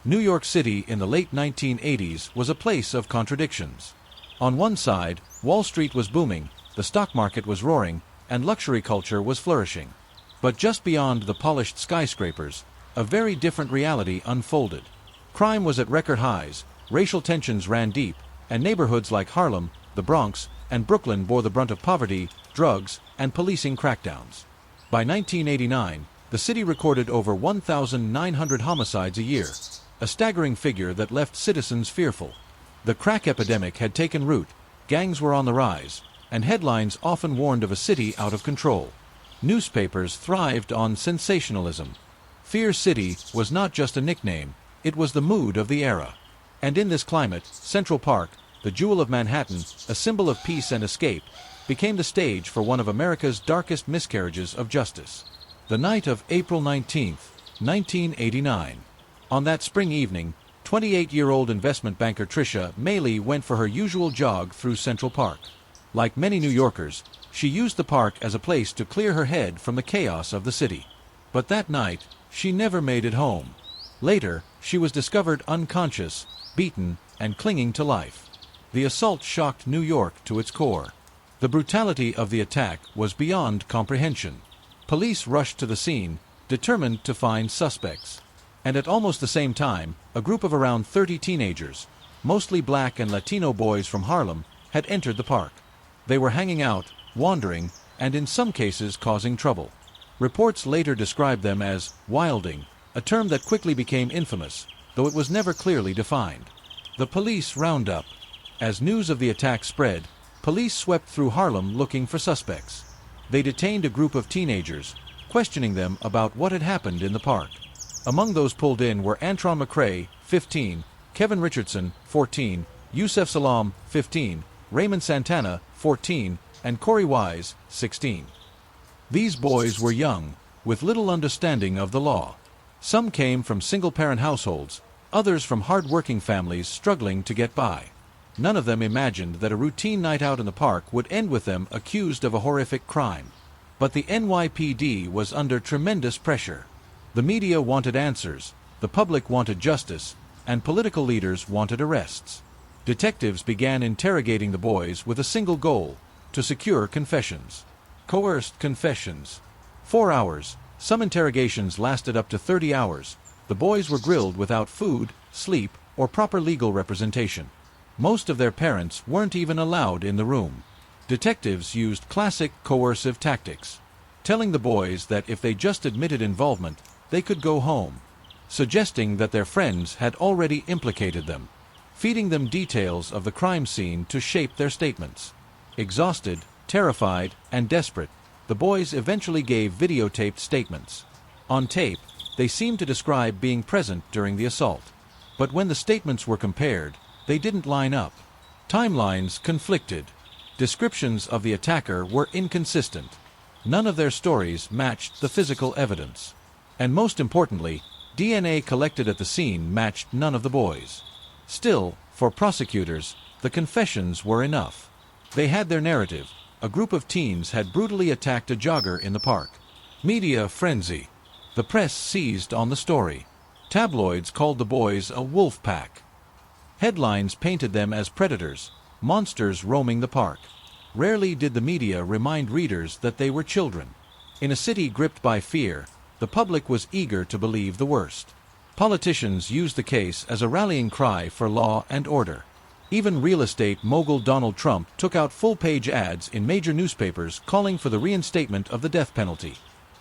New York City in the late 1980s was a place of contradictions. On one side, Wall Street was booming, the stock market was roaring, and luxury culture was flourishing. But just beyond the polished skyscrapers, a very different reality unfolded. Crime was at record highs, racial tensions ran deep, and neighborhoods like Harlem, the Bronx, and Brooklyn bore the brunt of poverty, drugs, and policing crackdowns. By 1989, the city recorded over 1,900 homicides a year, a staggering figure that left citizens fearful. The crack epidemic had taken root, gangs were on the rise, and headlines often warned of a city out of control. Newspapers thrived on sensationalism. Fear City was not just a nickname, it was the mood of the era. And in this climate, Central Park, the jewel of Manhattan, a symbol of peace and escape, became the stage for one of America's darkest miscarriages of justice. The night of April 19, 1989. On that spring evening, 28-year-old investment banker Tricia Mailey went for her usual jog through Central Park. Like many New Yorkers, she used the park as a place to clear her head from the chaos of the city. But that night, she never made it home. Later, she was discovered unconscious, beaten, and clinging to life. The assault shocked New York to its core. The brutality of the attack was beyond comprehension. Police rushed to the scene, determined to find suspects. And at almost the same time, a group of around 30 teenagers, mostly Black and Latino boys from Harlem, had entered the park. They were hanging out, wandering, and in some cases causing trouble. Reports later described them as wilding, a term that quickly became infamous, though it was never clearly defined. The police roundup. As news of the attack spread, police swept through Harlem looking for suspects. They detained a group of teenagers, questioning them about what had happened in the park. Among those pulled in were Antron McCray, 15, Kevin Richardson, 14, Yusef Salaam, 15, Raymond Santana, 14, and Korey Wise, 16. These boys were young, with little understanding of the law. Some came from single-parent households, others from hard-working families struggling to get by. None of them imagined that a routine night out in the park would end with them accused of a horrific crime. But the NYPD was under tremendous pressure. The media wanted answers, the public wanted justice, and political leaders wanted arrests. Detectives began interrogating the boys with a single goal: to secure confessions. Coerced confessions. 4 hours. Some interrogations lasted up to 30 hours. The boys were grilled without food, sleep, or proper legal representation. Most of their parents weren't even allowed in the room. Detectives used classic coercive tactics, telling the boys that if they just admitted involvement, they could go home, suggesting that their friends had already implicated them, feeding them details of the crime scene to shape their statements. Exhausted, terrified, and desperate, the boys eventually gave videotaped statements. On tape, they seemed to describe being present during the assault. But when the statements were compared, they didn't line up. Timelines conflicted. Descriptions of the attacker were inconsistent. None of their stories matched the physical evidence. And most importantly, DNA collected at the scene matched none of the boys. Still, for prosecutors, the confessions were enough. They had their narrative. A group of teens had brutally attacked a jogger in the park. Media frenzy. The press seized on the story. Tabloids called the boys a wolf pack. Headlines painted them as predators, monsters roaming the park. Rarely did the media remind readers that they were children. In a city gripped by fear, the public was eager to believe the worst. Politicians used the case as a rallying cry for law and order. Even real estate mogul Donald Trump took out full-page ads in major newspapers calling for the reinstatement of the death penalty.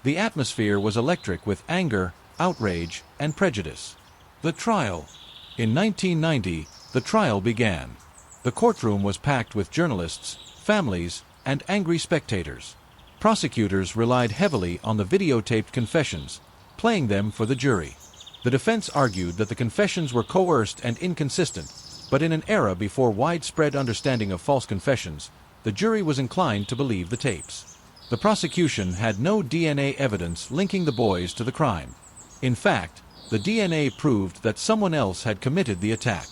The atmosphere was electric with anger, outrage, and prejudice. The trial. In 1990, the trial began. The courtroom was packed with journalists, families, and angry spectators. Prosecutors relied heavily on the videotaped confessions, playing them for the jury. The defense argued that the confessions were coerced and inconsistent, but in an era before widespread understanding of false confessions, the jury was inclined to believe the tapes. The prosecution had no DNA evidence linking the boys to the crime. In fact, the DNA proved that someone else had committed the attack.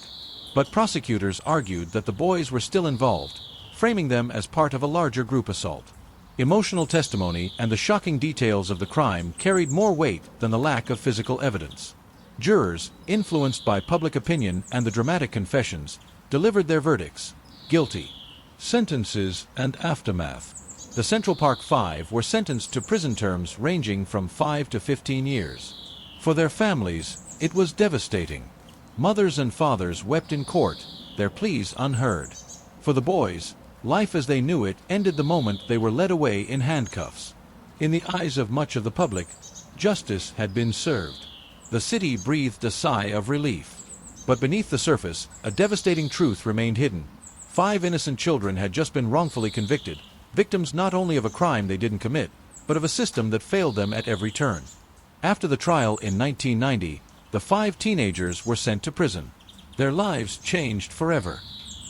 But prosecutors argued that the boys were still involved, framing them as part of a larger group assault. Emotional testimony and the shocking details of the crime carried more weight than the lack of physical evidence. Jurors, influenced by public opinion and the dramatic confessions, delivered their verdicts: guilty. Sentences and aftermath. The Central Park Five were sentenced to prison terms ranging from 5 to 15 years. For their families, it was devastating. Mothers and fathers wept in court, their pleas unheard. For the boys, life as they knew it ended the moment they were led away in handcuffs. In the eyes of much of the public, justice had been served. The city breathed a sigh of relief. But beneath the surface, a devastating truth remained hidden. 5 innocent children had just been wrongfully convicted, victims not only of a crime they didn't commit, but of a system that failed them at every turn. After the trial in 1990, the 5 teenagers were sent to prison. Their lives changed forever.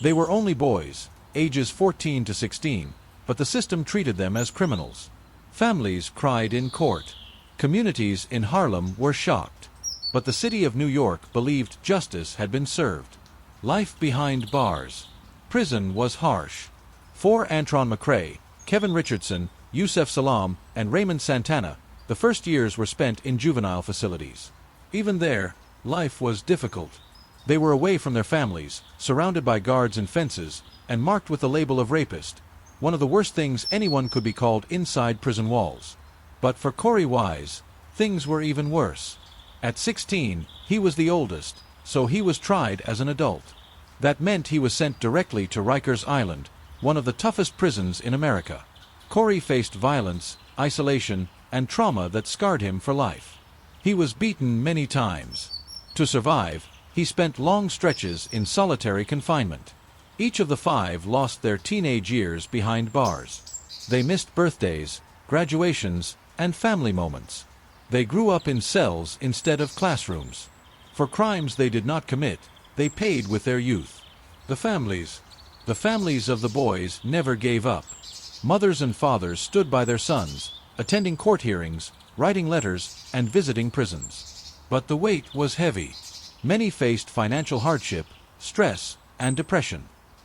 They were only boys, ages 14 to 16, but the system treated them as criminals. Families cried in court. Communities in Harlem were shocked. But the city of New York believed justice had been served. Life behind bars. Prison was harsh. For Antron McCray, Kevin Richardson, Yusef Salaam, and Raymond Santana, the first years were spent in juvenile facilities. Even there, life was difficult. They were away from their families, surrounded by guards and fences, and marked with the label of rapist, one of the worst things anyone could be called inside prison walls. But for Korey Wise, things were even worse. At 16, he was the oldest, so he was tried as an adult. That meant he was sent directly to Rikers Island, one of the toughest prisons in America. Korey faced violence, isolation, and trauma that scarred him for life. He was beaten many times. To survive, he spent long stretches in solitary confinement. Each of the 5 lost their teenage years behind bars. They missed birthdays, graduations, and family moments. They grew up in cells instead of classrooms. For crimes they did not commit, they paid with their youth. The families of the boys never gave up. Mothers and fathers stood by their sons, attending court hearings, writing letters, and visiting prisons. But the weight was heavy. Many faced financial hardship, stress, and depression.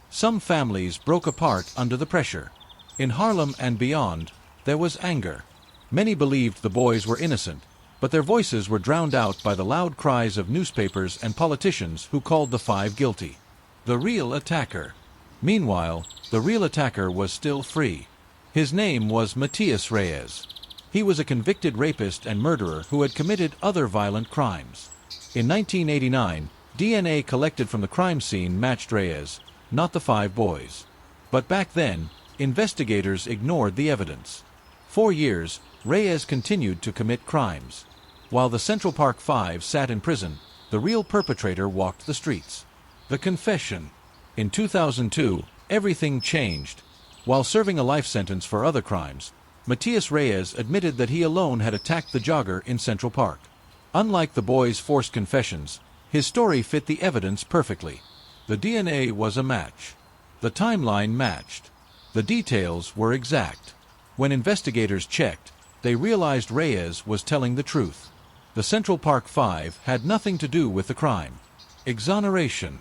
Some families broke apart under the pressure. In Harlem and beyond, there was anger. Many believed the boys were innocent, but their voices were drowned out by the loud cries of newspapers and politicians who called the 5 guilty. The real attacker. Meanwhile, the real attacker was still free. His name was Matias Reyes. He was a convicted rapist and murderer who had committed other violent crimes. In 1989, DNA collected from the crime scene matched Reyes, not the 5 boys. But back then, investigators ignored the evidence. 4 years, Reyes continued to commit crimes. While the Central Park Five sat in prison, the real perpetrator walked the streets. The confession. In 2002, everything changed. While serving a life sentence for other crimes, Matias Reyes admitted that he alone had attacked the jogger in Central Park. Unlike the boys' forced confessions, his story fit the evidence perfectly. The DNA was a match. The timeline matched. The details were exact. When investigators checked, they realized Reyes was telling the truth. The Central Park Five had nothing to do with the crime. Exoneration.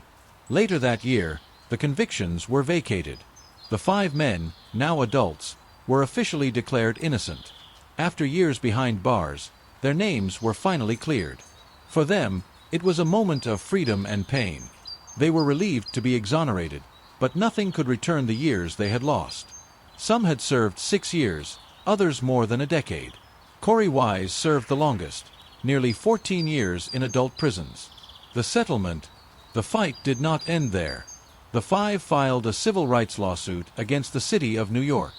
Later that year, the convictions were vacated. The 5 men, now adults, were officially declared innocent. After years behind bars, their names were finally cleared. For them, it was a moment of freedom and pain. They were relieved to be exonerated, but nothing could return the years they had lost. Some had served 6 years, others more than a decade. Korey Wise served the longest, nearly 14 years in adult prisons. The settlement. The fight did not end there. The 5 filed a civil rights lawsuit against the city of New York.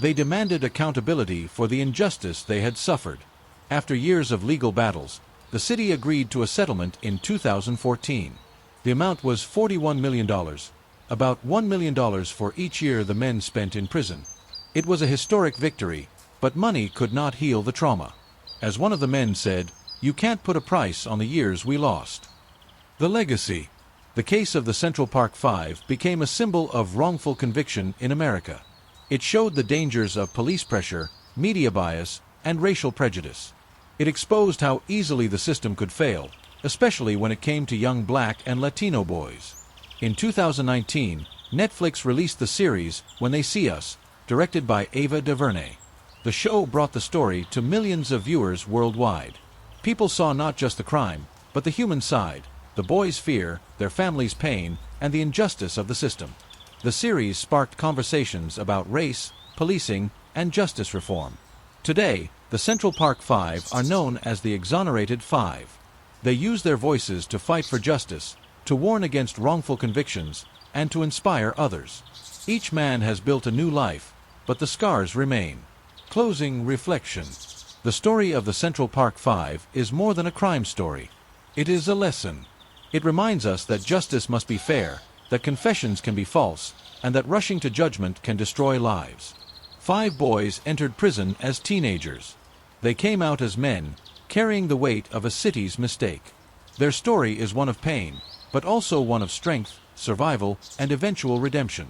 They demanded accountability for the injustice they had suffered. After years of legal battles, the city agreed to a settlement in 2014. The amount was $41 million, about $1 million for each year the men spent in prison. It was a historic victory, but money could not heal the trauma. As one of the men said, "You can't put a price on the years we lost." The legacy. The case of the Central Park Five became a symbol of wrongful conviction in America. It showed the dangers of police pressure, media bias, and racial prejudice. It exposed how easily the system could fail, especially when it came to young Black and Latino boys. In 2019, Netflix released the series When They See Us, directed by Ava DuVernay. The show brought the story to millions of viewers worldwide. People saw not just the crime, but the human side, the boys' fear, their families' pain, and the injustice of the system. The series sparked conversations about race, policing, and justice reform. Today, the Central Park Five are known as the Exonerated Five. They use their voices to fight for justice, to warn against wrongful convictions, and to inspire others. Each man has built a new life, but the scars remain. Closing reflection. The story of the Central Park Five is more than a crime story. It is a lesson. It reminds us that justice must be fair, that confessions can be false, and that rushing to judgment can destroy lives. 5 boys entered prison as teenagers. They came out as men, carrying the weight of a city's mistake. Their story is one of pain, but also one of strength, survival, and eventual redemption.